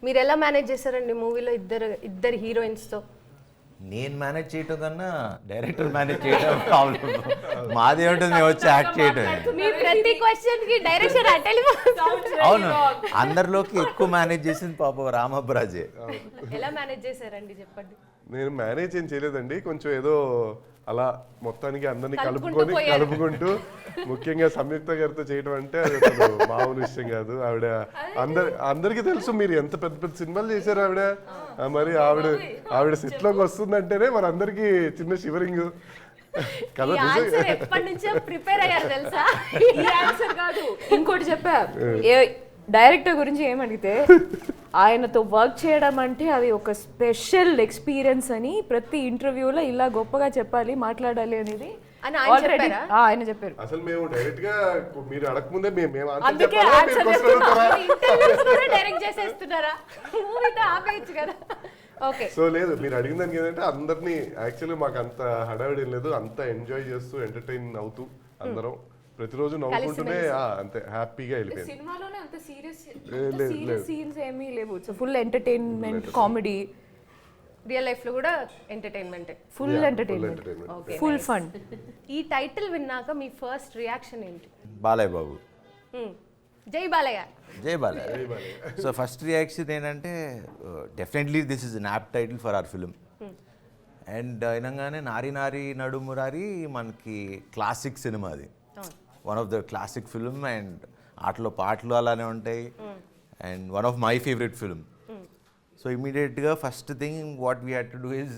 మీరు ఎలా మేనేజ్ చేశారండి మూవీలో ఇద్దరు హీరోయిన్స్తో? నేను మేనేజ్ చేయటం కన్నా డైరెక్టర్ మేనేజ్ చేయడం ప్రాబ్లం. మాది ఏమిటంది, మేము వచ్చి యాక్ట్ చేయటం. మీ ప్రతి క్వశ్చన్ కి డైరెక్షన్ అవును, అందరిలోకి ఎక్కువ మేనేజ్ చేసింది పాప రామబ్బరాజే. ఎలా మేనేజ్ చేశారండి చెప్పండి. నేను మేనేజ్ ఏం చేయలేదండి, కొంచెం ఏదో అలా మొత్తానికి అందరినీ కలుపుకుంటూ ముఖ్యంగా సంయుక్త గారితో చేయడం అంటే అది అసలు మామూలు విషయం కాదు. ఆవిడ అందరికీ తెలుసు మీరు ఎంత పెద్ద పెద్ద సినిమాలు చేశారు ఆవిడ. మరి ఆవిడ సెట్ లోకి వస్తుందంటేనే మన అందరికి చిన్న షివరింగ్ కదా. ప్రిపేర్ అయ్యారు తెలుసా? ఈ ఆన్సర్ కాదు, ఇంకోటి చెప్పా. డైరెక్టర్ గురించి ఏమడిగితే ఆయనతో వర్క్ చేయడం అంటే అది ఒక స్పెషల్ ఎక్స్పీరియన్స్ అని ప్రతి ఇంటర్వ్యూలో ఇలా గొప్పగా చెప్పాలి, మాట్లాడాలి అనేది ఆయన చెప్పారు. అసలు మేము డైరెక్ట్ గా మీరు అడగకముందే డైరెక్ట్ చేసేస్తున్నారా? మూవీతో ఆపేయచ్చు కదా. ఓకే, సో లేదు, మీరు అడిగిన దానికి ఏంటంటే అందరినీ యాక్చువల్లీ మాకు అంత హడావిడి లేదు, అంత ఎంజాయ్ చేస్తూ ఎంటర్టైన్ అవుతూ అందరం ప్రతిరోజు నవ్వుకుంటూనే అంతే హ్యాపీగా వెళ్ళిపోయింది. సినిమాలోనే అంత సీరియస్ సీన్స్ ఏమీ లేవు. Full entertainment, comedy. Real life లో కూడా entertainment, full entertainment, full fun. ఈ టైటిల్ విన్నాక మీ ఫస్ట్ రియాక్షన్ ఏంటి? బాలయ్య బాబు, జై బాలయ్య. జై బాలయ్య. సో ఫస్ట్ రియాక్షన్ ఏంటంటే definitely this is an apt title for our film. And అయినగానే నారి నారి నడుమురారి మనకి క్లాసిక్ సినిమా, అది one of the classic film. And ఆటలో పాటలు అలానే ఉంటాయి. And one of my favourite film. So ఇమీడియట్గా first thing what we had to do is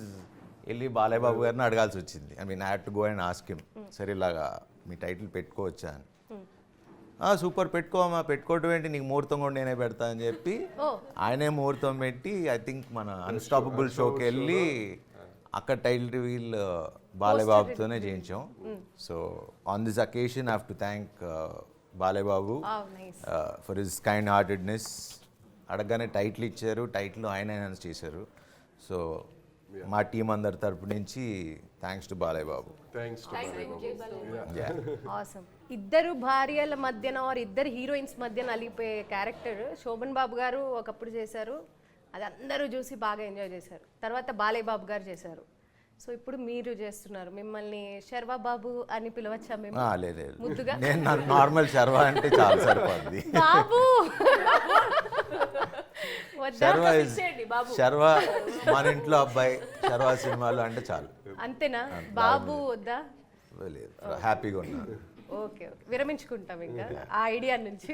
వెళ్ళి బాలయ్య బాబు గారిని అడగాల్సి వచ్చింది. I mean I had to go and ask him, సరే ఇలాగా మీ టైటిల్ పెట్టుకోవచ్చా అని. సూపర్, పెట్టుకోమా, పెట్టుకోవటం ఏంటి, నీకు ముహూర్తం కూడా నేనే పెడతా అని చెప్పి ఆయనే ముహూర్తం పెట్టి ఐ థింక్ మన అన్స్టాపబుల్ షోకి వెళ్ళి అక్కడ టైటిల్ రివీల్ బాలయ్య బాబుతోనే చేయించాం. So on this occasion I have to thank Balayya Babu for his kind heartedness. అడగగానే టైటిల్ ఇచ్చారు, టైటిల్ ఆయన అనౌన్స్ చేశారు. సో మా టీం అందరి తరపు నుంచి థ్యాంక్స్ టు బాలయ్య బాబు. ఇద్దరు భార్యల మధ్యన ఇద్దరు హీరోయిన్స్ మధ్యన అలిగిపోయే క్యారెక్టర్ శోభన్ బాబు గారు ఒకప్పుడు చేశారు. అది అందరూ చూసి బాగా ఎంజాయ్ చేశారు. తర్వాత బాలయ్య బాబు గారు చేశారు. సో ఇప్పుడు మీరు చేస్తున్నారు. మిమ్మల్ని శర్వా బాబు అని పిలవచ్చా? మేము ముద్దుగా నేను నార్మల్ శర్వా అంటే చాలా సరిపోద్ది. బాబు శర్వా మన ఇంట్లో అబ్బాయి, శర్వా సినిమాలు అంటే చాలు. అంతేనా? బాబు వద్దా? హ్యాపీగా ఉన్నారు. ఓకే, విరమించుకుంటాం ఇంకా ఆ ఐడియా నుంచి.